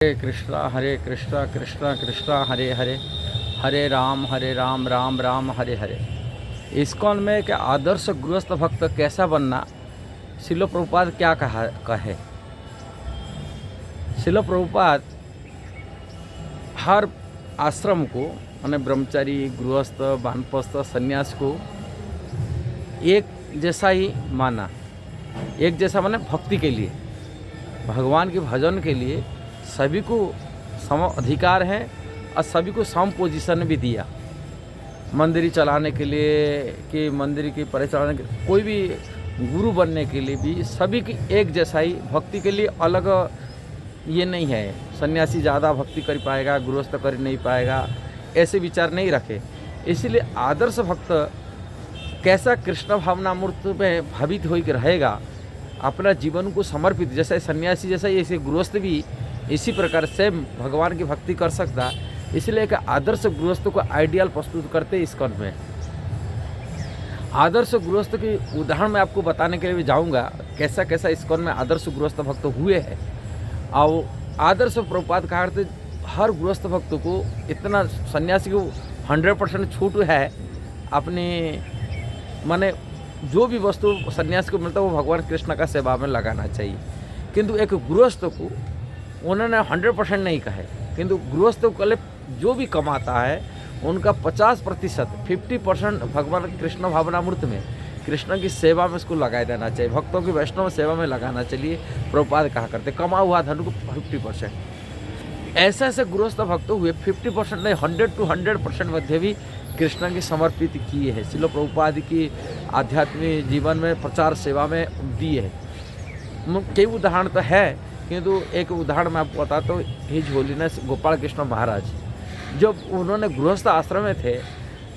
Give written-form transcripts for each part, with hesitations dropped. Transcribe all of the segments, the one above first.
हरे कृष्णा कृष्णा कृष्णा हरे हरे, हरे Ram Ram Ram Hare Hare. ISKCON में एक आदर्श गृहस्थ भक्त कैसा बनना, शिल प्रभुपाद क्या कहे। शिल प्रभुपाद हर आश्रम को माने ब्रह्मचारी, गृहस्थ, वानप्रस्थ, सन्यास को एक जैसा ही माना। एक जैसा माने भक्ति के लिए, भगवान के भजन के लिए सभी को सम अधिकार है और सभी को सम पोजीशन भी दिया। मंदिर चलाने के लिए कि मंदिर की परिचालन के, कोई भी गुरु बनने के लिए भी सभी की एक जैसा ही, भक्ति के लिए अलग ये नहीं है। सन्यासी ज़्यादा भक्ति कर पाएगा, गृहस्थ कर नहीं पाएगा, ऐसे विचार नहीं रखे। इसलिए आदर्श भक्त कैसा कृष्ण भावनामूर्त में भावित होकर रहेगा, अपना जीवन को समर्पित, जैसे सन्यासी जैसा ऐसे गृहस्थ भी इसी प्रकार से भगवान की भक्ति कर सकता। इसलिए एक आदर्श गृहस्थ को आइडियल प्रस्तुत करते इस्कॉन में। आदर्श गृहस्थ की उदाहरण मैं आपको बताने के लिए भी जाऊंगा, कैसा कैसा इस्कॉन में आदर्श गृहस्थ भक्त हुए हैं। और आदर्श प्रभुपाद कहा करते हर गृहस्थ भक्त को इतना, सन्यासी को 100% छूट है अपने माने जो भी वस्तु सन्यासी को मिलता है वो भगवान कृष्ण का सेवा में लगाना चाहिए। किंतु एक गृहस्थ को उन्होंने 100% नहीं कहे, किंतु गृहस्थ को जो भी कमाता है उनका 50% 50% भगवान कृष्ण भावनामूर्त में, कृष्ण की सेवा में उसको लगा देना चाहिए। भक्तों की वैष्णव सेवा में लगाना चाहिए। प्रभुपाद कहा करते कमा हुआ धन को 50%। ऐसे ऐसे गृहस्थ भक्त हुए 50% नहीं, 100 to 100% मध्य भी कृष्ण की समर्पित किए हैं। शिल प्रभुपाद की आध्यात्मिक जीवन में प्रचार सेवा में दिए है। कई उदाहरण तो है, किंतु एक उदाहरण मैं आपको बताता हूँ। हिज होलीनेस गोपाल कृष्ण महाराज, जब उन्होंने गृहस्थ आश्रम में थे,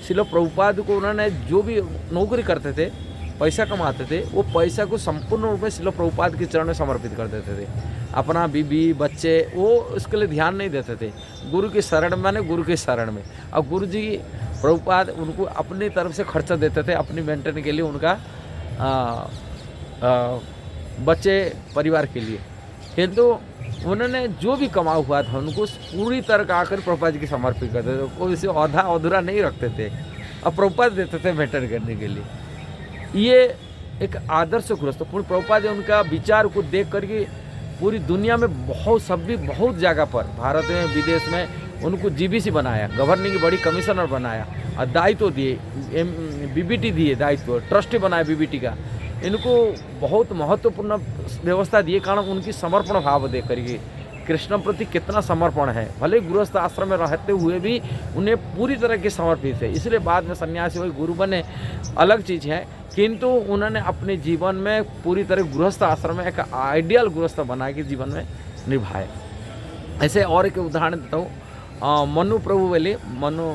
शिल प्रभुपाद को उन्होंने जो भी नौकरी करते थे, पैसा कमाते थे, वो पैसा को संपूर्ण रूप में शिल प्रभुपाद के चरण में समर्पित कर देते थे। अपना बीबी बच्चे वो उसके लिए ध्यान नहीं देते थे। गुरु की शरण में, माने गुरु की शरण में। और गुरु जी प्रभुपाद उनको अपनी तरफ से खर्चा देते थे अपनी मेंटेन के लिए, उनका बच्चे परिवार के लिए। किंतु उन्होंने जो भी कमा हुआ था उनको पूरी तरह आकर प्रभुपाद की समर्पित करते थे। कोई इसे औधा अधूरा नहीं रखते थे और प्रभुपाद देते थे मेंटेन करने के लिए। ये एक आदर्श गृहस्थ पूर्ण प्रभुपाद उनका विचार को देख करके पूरी दुनिया में बहुत जगह पर, भारत में विदेश में उनको जीबीसी बनाया, गवर्निंग बड़ी कमिश्नर बनाया और दायित्व दिए, बीबीटी दिए दायित्व, ट्रस्टी बनाया बीबीटी का। इनको बहुत महत्वपूर्ण व्यवस्था दिए, कारण उनकी समर्पण भाव देख करके कृष्ण प्रति कितना समर्पण है। भले गृहस्थ आश्रम में रहते हुए भी उन्हें पूरी तरह के समर्पित है। इसलिए बाद में सन्यासी हुए, गुरु बने, अलग चीज़ है, किंतु उन्होंने अपने जीवन में पूरी तरह गृहस्थ आश्रम में एक आइडियल गृहस्थ बना के जीवन में निभाए। ऐसे और एक उदाहरण देता हूँ। मनु प्रभु वाले मनु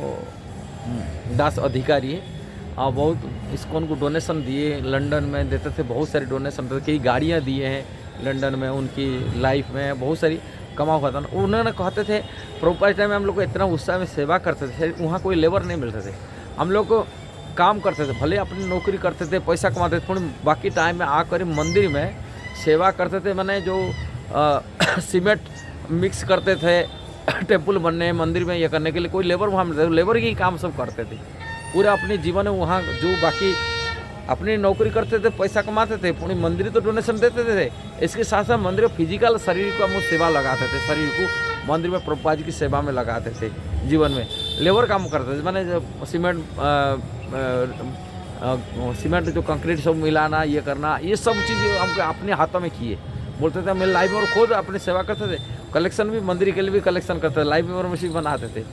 दास अधिकारी है, बहुत इस्कॉन को डोनेशन दिए, लंदन में देते थे, बहुत सारी डोनेशन देते, कई गाड़ियाँ दिए हैं लंदन में, उनकी लाइफ में बहुत सारी कमा हुआ था। उन्होंने कहते थे प्रभुपाद टाइम में हम लोग को इतना उत्साह में सेवा करते थे, वहाँ कोई लेबर नहीं मिलते थे, हम लोग को काम करते थे, भले अपनी नौकरी करते थे, पैसा कमाते थे, थोड़ी बाकी टाइम में आकर मंदिर में सेवा करते थे। मैंने जो सीमेंट मिक्स करते थे टेम्पल बनने, मंदिर में ये करने के लिए कोई लेबर वहाँ मिलते थे, लेबर ही काम सब करते थे। पूरा अपने जीवन में वहाँ जो बाकी अपनी नौकरी करते थे, पैसा कमाते थे, पूरी मंदिर तो डोनेशन देते थे। इसके साथ साथ मंदिर में फिजिकल शरीर को हम सेवा लगाते थे, शरीर को मंदिर में प्रभुपाद की सेवा में लगाते थे। जीवन में लेबर काम करते थे, मैंने जो सीमेंट जो कंक्रीट सब मिलाना, ये करना, ये सब चीज़ हमको अपने हाथों में किए। बोलते थे मैं लाइव मेंबर खुद अपनी सेवा करते थे, कलेक्शन भी मंदिर के लिए भी कलेक्शन करते थे, लाइव मेंबर मशीन बनाते थे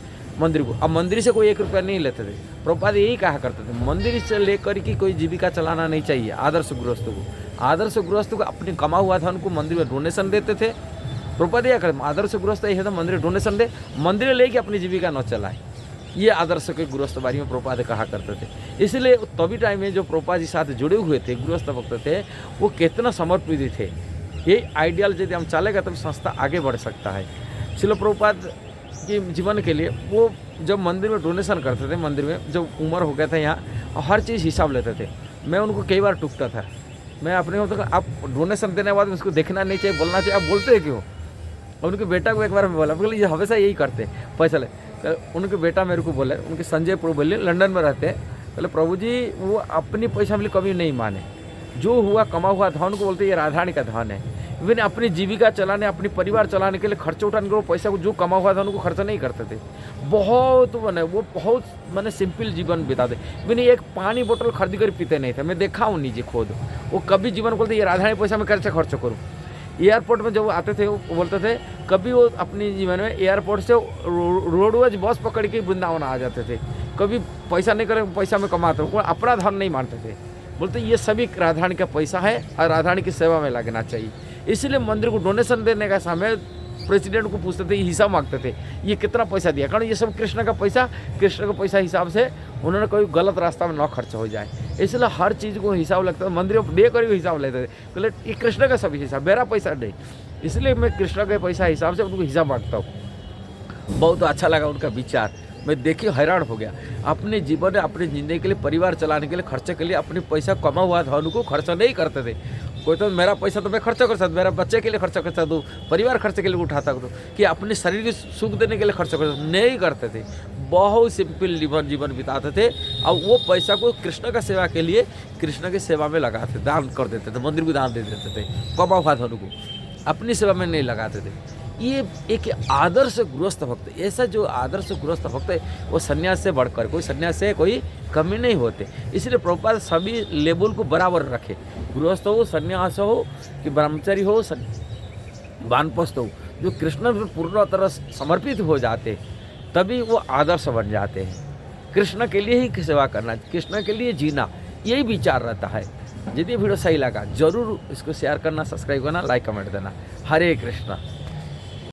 मंदिर को। अब मंदिर से कोई 1 रुपया नहीं लेते थे। प्रभुपाद यही कहा करते थे, मंदिर से लेकर के कोई जीविका चलाना नहीं चाहिए आदर्श गृहस्थ को। आदर्श गृहस्थ को अपने कमा हुआ था उनको मंदिर में डोनेशन देते थे। प्रभुपाद यह करते, आदर्श गृहस्थ यही था, मंदिर डोनेशन दे, मंदिर लेके अपनी जीविका न चलाए। ये आदर्श के गृहस्थ बारी में प्रभुपाद कहा करते थे। इसलिए तभी टाइम में जो प्रभुपाद जी साथ जुड़े हुए थे गृहस्थ भक्त थे, वो कितना समर्पित थे। ये आइडियल यदि हम चलेगा तब संस्था आगे बढ़ सकता है। शिल प्रभुपाद के जीवन के लिए वो जब मंदिर में डोनेशन करते थे, मंदिर में जब उम्र हो गया था यहाँ, हर चीज़ हिसाब लेते थे। मैं उनको कई बार टूकता था, मैं अपने को तो आप डोनेशन देने के बाद उसको देखना नहीं चाहिए, बोलना चाहिए, आप बोलते हैं क्यों? उनके बेटा को एक बार मैं बोला ये हमेशा यही करते पैसा ले। तो उनके बेटा मेरे को बोले, उनके संजय प्रभु बोले, लंदन में रहते हैं, बोले प्रभु जी वो अपनी पैसा में कभी नहीं माने, जो हुआ कमा हुआ धन को बोलते ये राधारानी का धन है। इवन अपनी जीविका चलाने, अपनी परिवार चलाने के लिए खर्च उठाने के लिए पैसा को जो कमा हुआ था उनको खर्चा नहीं करते थे। बहुत वो बहुत मैंने सिंपल जीवन बिताते। इवन एक पानी बोतल खरीद कर पीते नहीं थे, मैं देखा हूँ नीचे खुद। वो कभी जीवन बोलते ये राधारानी पैसा में कैसे खर्च करूँ। एयरपोर्ट में जब आते थे वो बोलते थे, कभी वो अपनी जीवन में एयरपोर्ट से रोडवेज बस पकड़ के वृंदावन आ जाते थे, कभी पैसा नहीं करे, पैसा में कमाते, वो अपना धन नहीं मानते थे। बोलते ये सभी राधारानी का पैसा है और राधारानी की सेवा में लगना चाहिए। इसलिए मंदिर को डोनेशन देने का समय प्रेसिडेंट को पूछते थे, हिसाब मांगते थे, ये कितना पैसा दिया, कारण ये सब कृष्ण का पैसा हिसाब से उन्होंने कोई गलत रास्ता में ना खर्च हो जाए, इसलिए हर चीज़ को हिसाब लगता है। मंदिर में दे कर हिसाब लेते थे, बोले ये कृष्ण का सभी हिसाब, मेरा पैसा नहीं, इसलिए मैं कृष्ण के पैसा हिसाब से उनको हिसाब मांगता हूँ। बहुत अच्छा लगा उनका विचार, मैं देखिए हैरान हो गया। अपने जीवन में अपनी ज़िंदगी के लिए, परिवार चलाने के लिए, खर्चे के लिए अपने पैसा कमा हुआ धन को खर्चा नहीं करते थे। कोई तो मेरा पैसा तो मैं खर्चा कर सकता, मेरा बच्चे के लिए खर्चा कर सकता हूँ, परिवार खर्चे के लिए उठा सकता हूँ, कि अपने शरीर को सुख देने के लिए खर्चा कर सकता, नहीं करते थे। बहुत सिंपल जीवन बिताते थे और वो पैसा को कृष्ण का सेवा के लिए, कृष्ण की सेवा में लगाते, दान कर देते थे, मंदिर को दान दे देते थे, कमा हुआ धन को अपनी सेवा में नहीं लगाते थे। ये एक आदर्श गृहस्थ भक्त, ऐसा जो आदर्श गृहस्थ भक्त है वो सन्यास से बढ़कर, कोई सन्यास से कोई कमी नहीं होते। इसलिए प्रभुपाद सभी लेवल को बराबर रखे, गृहस्थ हो, सन्यास हो कि ब्रह्मचारी हो, वानप्रस्थ हो, जो कृष्ण में पूर्ण तरह समर्पित हो जाते तभी वो आदर्श बन जाते हैं। कृष्ण के लिए ही सेवा करना, कृष्ण के लिए जीना, यही विचार रहता है। यदि वीडियो सही लगा जरूर इसको शेयर करना, सब्सक्राइब करना, लाइक कमेंट देना। हरे कृष्णा।